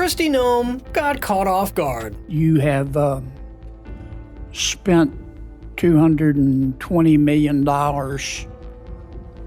Kristi Noem got caught off guard. You have spent $220 million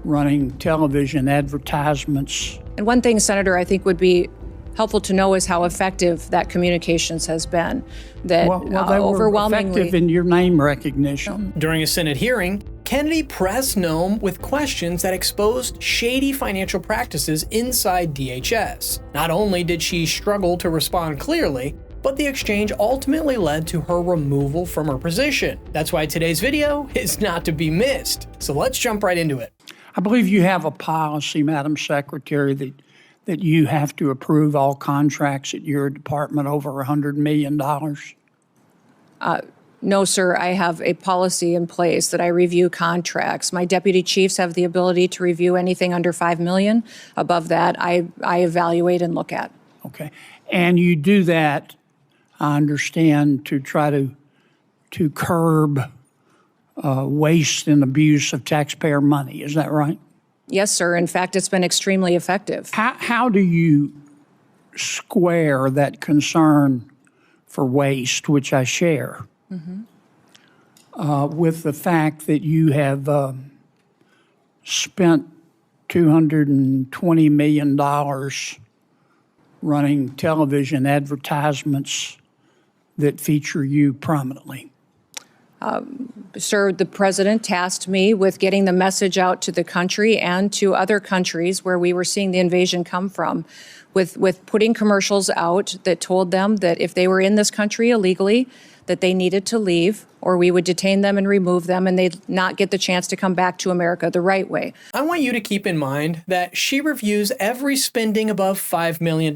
running television advertisements. And one thing, Senator, I think would be helpful to know is how effective that communications has been. That Well, they were overwhelmingly effective in your name recognition. During a Senate hearing, Kennedy pressed Noem with questions that exposed shady financial practices inside DHS. Not only did she struggle to respond clearly, but the exchange ultimately led to her removal from her position. That's why today's video is not to be missed. So let's jump right into it. I believe you have a policy, Madam Secretary, that you have to approve all contracts at your department over $100 million. No, sir, I have a policy in place that I review contracts. My deputy chiefs have the ability to review anything under $5 million. Above that, I evaluate and look at. Okay. And you do that, I understand, to try to curb waste and abuse of taxpayer money. Is that right? Yes, sir. In fact, it's been extremely effective. How do you square that concern for waste, which I share, with the fact that you have spent $220 million running television advertisements that feature you prominently? Sir, the president tasked me with getting the message out to the country and to other countries where we were seeing the invasion come from, with putting commercials out that told them that if they were in this country illegally, that they needed to leave, or we would detain them and remove them, and they'd not get the chance to come back to America the right way. I want you to keep in mind that she reviews every spending above $5 million,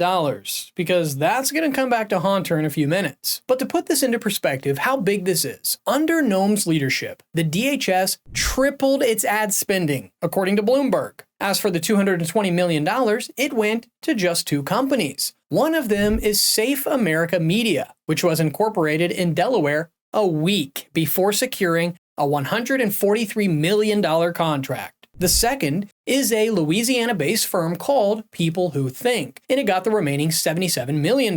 because that's going to come back to haunt her in a few minutes. But to put this into perspective, how big this is, under Noem's leadership, the DHS tripled its ad spending, according to Bloomberg. As for the $220 million, it went to just two companies. One of them is Safe America Media, which was incorporated in Delaware a week before securing a $143 million contract. The second is a Louisiana-based firm called People Who Think, and it got the remaining $77 million.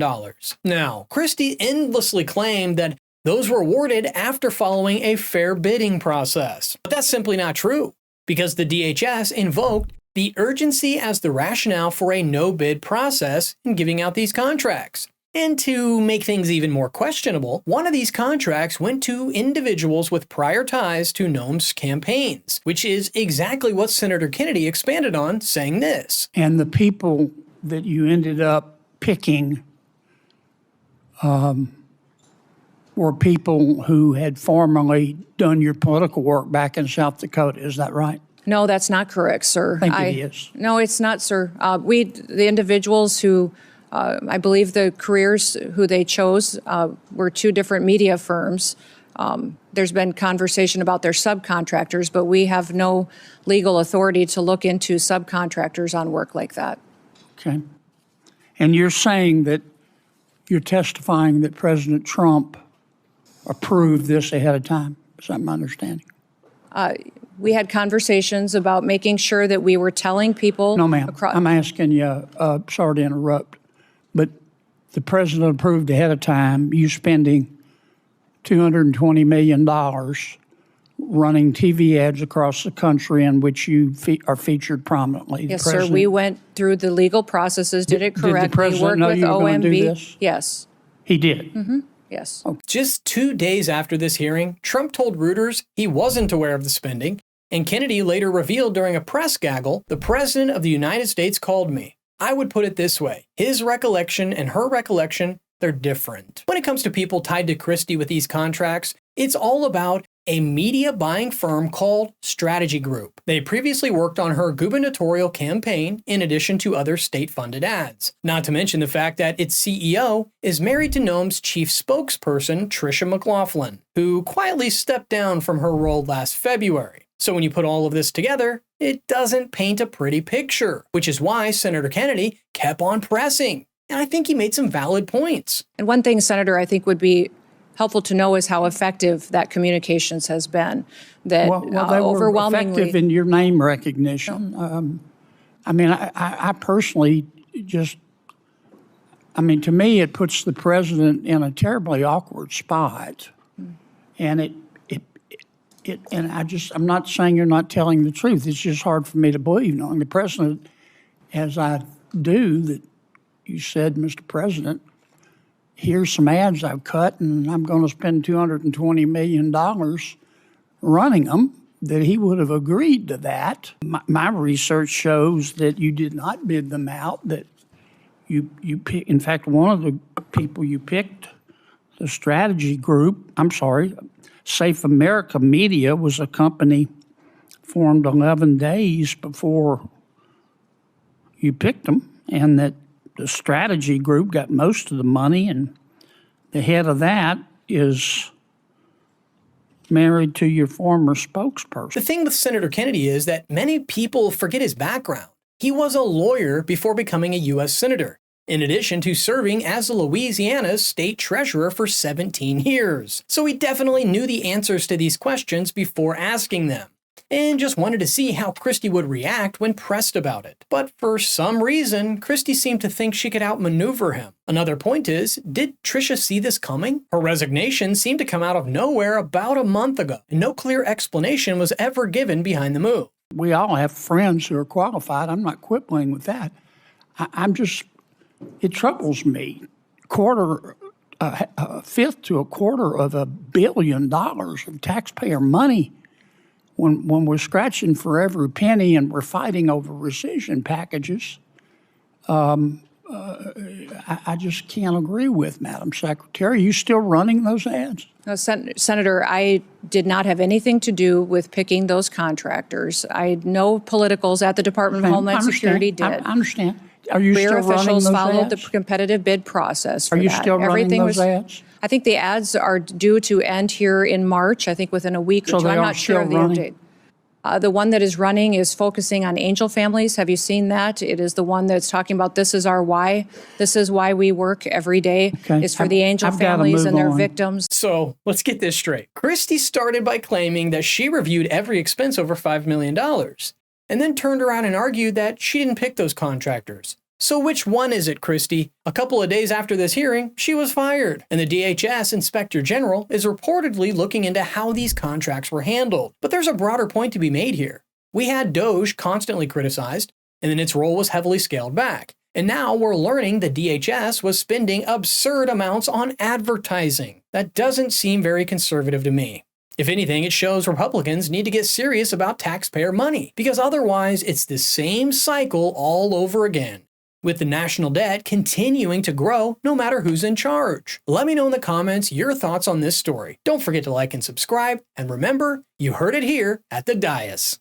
Now, Kristi endlessly claimed that those were awarded after following a fair bidding process. But that's simply not true, because the DHS invoked the urgency as the rationale for a no-bid process in giving out these contracts. And to make things even more questionable, one of these contracts went to individuals with prior ties to Noem's campaigns, which is exactly what Senator Kennedy expanded on, saying this. And the people that you ended up picking were people who had formerly done your political work back in South Dakota. Is that right? No, that's not correct, sir. I think it is. No, it's not, sir. The individuals who, I believe the careers who they chose were two different media firms. There's been conversation about their subcontractors, but we have no legal authority to look into subcontractors on work like that. Okay. And you're saying that you're testifying that President Trump approved this ahead of time. Is that my understanding? We had conversations about making sure that we were telling people. No, ma'am. I'm asking you, sorry to interrupt, but the president approved ahead of time you spending $220 million running TV ads across the country in which you are featured prominently. Yes, sir. We went through the legal processes, did it correctly. Did the president know you were going to do this? Yes. He did? Mm-hmm. Yes. Okay. Just 2 days after this hearing, Trump told Reuters he wasn't aware of the spending, and Kennedy later revealed during a press gaggle, "The President of the United States called me." I would put it this way: his recollection and her recollection, they're different. When it comes to people tied to Kristi with these contracts, it's all about a media buying firm called Strategy Group. They previously worked on her gubernatorial campaign in addition to other state-funded ads. Not to mention the fact that its CEO is married to Noem's chief spokesperson, Tricia McLaughlin, who quietly stepped down from her role last February. So when you put all of this together, it doesn't paint a pretty picture, which is why Senator Kennedy kept on pressing. And I think he made some valid points. And one thing, Senator, I think would be helpful to know is how effective that communications has been. That well, they overwhelmingly were effective in your name recognition. I mean, I personally just I mean, to me, it puts the president in a terribly awkward spot. And I'm not saying you're not telling the truth. It's just hard for me to believe, knowing the president, as I do, that you said, Mr. President, here's some ads I've cut, and I'm going to spend $220 million running them, that he would have agreed to that. My research shows that you did not bid them out, that you pick, in fact, one of the people you picked, the strategy group, Safe America Media was a company formed 11 days before you picked them, and that the strategy group got most of the money, and the head of that is married to your former spokesperson. The thing with Senator Kennedy is that many people forget his background. He was a lawyer before becoming a U.S. Senator, in addition to serving as Louisiana's state treasurer for 17 years. So he definitely knew the answers to these questions before asking them, and just wanted to see how Kristi would react when pressed about it. But for some reason, Kristi seemed to think she could outmaneuver him. Another point is, did Tricia see this coming? Her resignation seemed to come out of nowhere about a month ago, and no clear explanation was ever given behind the move. We all have friends who are qualified. I'm not quibbling with that. It troubles me. A fifth to a quarter of $1 billion of taxpayer money when we're scratching for every penny and we're fighting over rescission packages. I just can't agree with Madam Secretary. Are you still running those ads? No, Senator, I did not have anything to do with picking those contractors. No politicals at the Department of Homeland Security did. I understand. Are you still running those ads? Officials followed the competitive bid process for that. Are you still running those ads? I think the ads are due to end here in March, I think within a week or two. I'm not sure of the update. The one that is running is focusing on angel families. Have you seen that? It is the one that's talking about this is our why. This is why we work every day. Okay. It's for the angel families and their victims. So let's get this straight. Kristi started by claiming that she reviewed every expense over $5 million, and then turned around and argued that she didn't pick those contractors. So which one is it, Kristi? A couple of days after this hearing, she was fired, and the DHS Inspector General is reportedly looking into how these contracts were handled. But there's a broader point to be made here. We had DOJ constantly criticized, and then its role was heavily scaled back. And now we're learning the DHS was spending absurd amounts on advertising. That doesn't seem very conservative to me. If anything, it shows Republicans need to get serious about taxpayer money, because otherwise it's the same cycle all over again, with the national debt continuing to grow no matter who's in charge. Let me know in the comments your thoughts on this story. Don't forget to like and subscribe, and remember, you heard it here at the Dais.